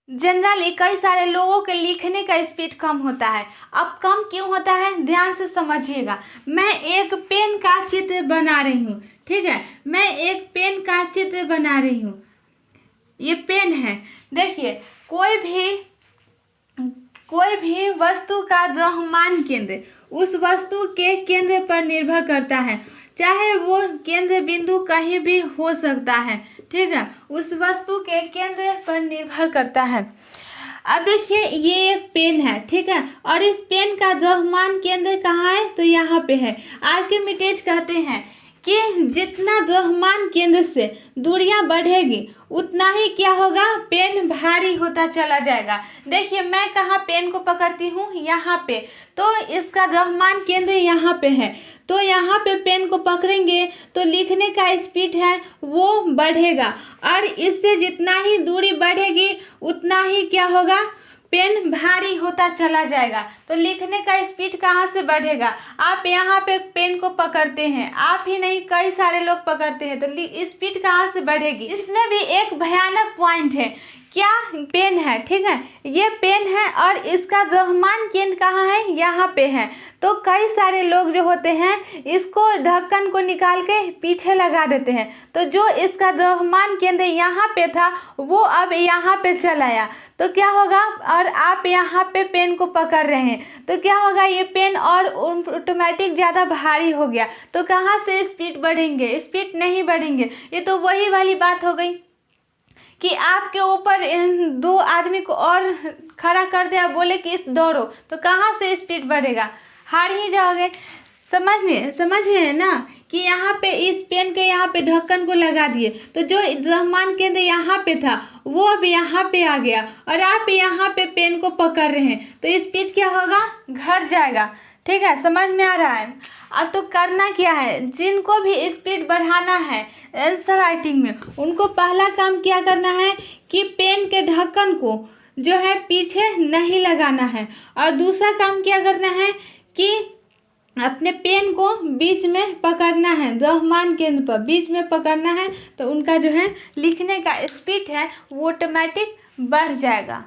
Generally कई सारे लोगों के लिखने का स्पीड कम होता है। अब कम क्यों होता है, ध्यान से समझिएगा। मैं एक पेन का चित्र बना रही हूँ, ठीक है। मैं एक पेन का चित्र बना रही हूँ। ये पेन है। देखिए, कोई भी वस्तु का द्रव्यमान केंद्र उस वस्तु के केंद्र पर निर्भर करता है, चाहे वो केंद्र बिंदु कहीं भी हो सकता है, ठीक है। उस वस्तु के केंद्र पर निर्भर करता है। अब देखिए, ये एक पेन है, ठीक है, और इस पेन का द्रव्यमान केंद्र कहाँ है, तो यहाँ पे है। आर्किमिडीज कहते हैं कि जितना द्रव्यमान केंद्र से दूरियां बढ़ेगी उतना ही क्या होगा, पेन भारी होता चला जाएगा। देखिए, मैं कहाँ पेन को पकड़ती हूँ, यहाँ पे, तो इसका द्रव्यमान केंद्र यहाँ पे है, तो यहाँ पे पेन को पकड़ेंगे तो लिखने का स्पीड है वो बढ़ेगा, और इससे जितना ही दूरी बढ़ेगी उतना ही क्या होगा, पेन भारी होता चला जाएगा। तो लिखने का स्पीड कहाँ से बढ़ेगा, आप यहाँ पे पेन को पकड़ते हैं, आप ही नहीं कई सारे लोग पकड़ते हैं, तो स्पीड कहाँ से बढ़ेगी। इसमें भी एक भयानक पॉइंट है। क्या पेन है, ठीक है, ये पेन है और इसका द्रव्यमान केंद्र कहाँ है, यहाँ पे है। तो कई सारे लोग जो होते हैं इसको ढक्कन को निकाल के पीछे लगा देते हैं, तो जो इसका द्रव्यमान केंद्र यहाँ पे था वो अब यहाँ पे चला आया, तो क्या होगा, और आप यहाँ पे पेन को पकड़ रहे हैं तो क्या होगा, ये पेन और ऑटोमेटिक ज़्यादा भारी हो गया। तो कहाँ से स्पीड बढ़ेंगे, स्पीड नहीं बढ़ेंगे। ये तो वही वाली बात हो गई कि आपके ऊपर दो आदमी को और खड़ा कर दिया, बोले कि इस दौड़ो, तो कहाँ से स्पीड बढ़ेगा, हार ही जाओगे। समझिए ना कि यहाँ पे इस पेन के यहाँ पे ढक्कन को लगा दिए, तो जो द्रव्यमान केंद्र यहाँ पे था वो अब यहाँ पे आ गया, और आप यहाँ पे पेन को पकड़ रहे हैं, तो स्पीड क्या होगा, घट जाएगा। ठीक है, समझ में आ रहा है। अब तो करना क्या है, जिनको भी स्पीड बढ़ाना है आंसर राइटिंग में, उनको पहला काम क्या करना है कि पेन के ढक्कन को जो है पीछे नहीं लगाना है, और दूसरा काम क्या करना है कि अपने पेन को बीच में पकड़ना है, द्रव्यमान केंद्र पर बीच में पकड़ना है, तो उनका जो है लिखने का स्पीड है वो ऑटोमेटिक बढ़ जाएगा।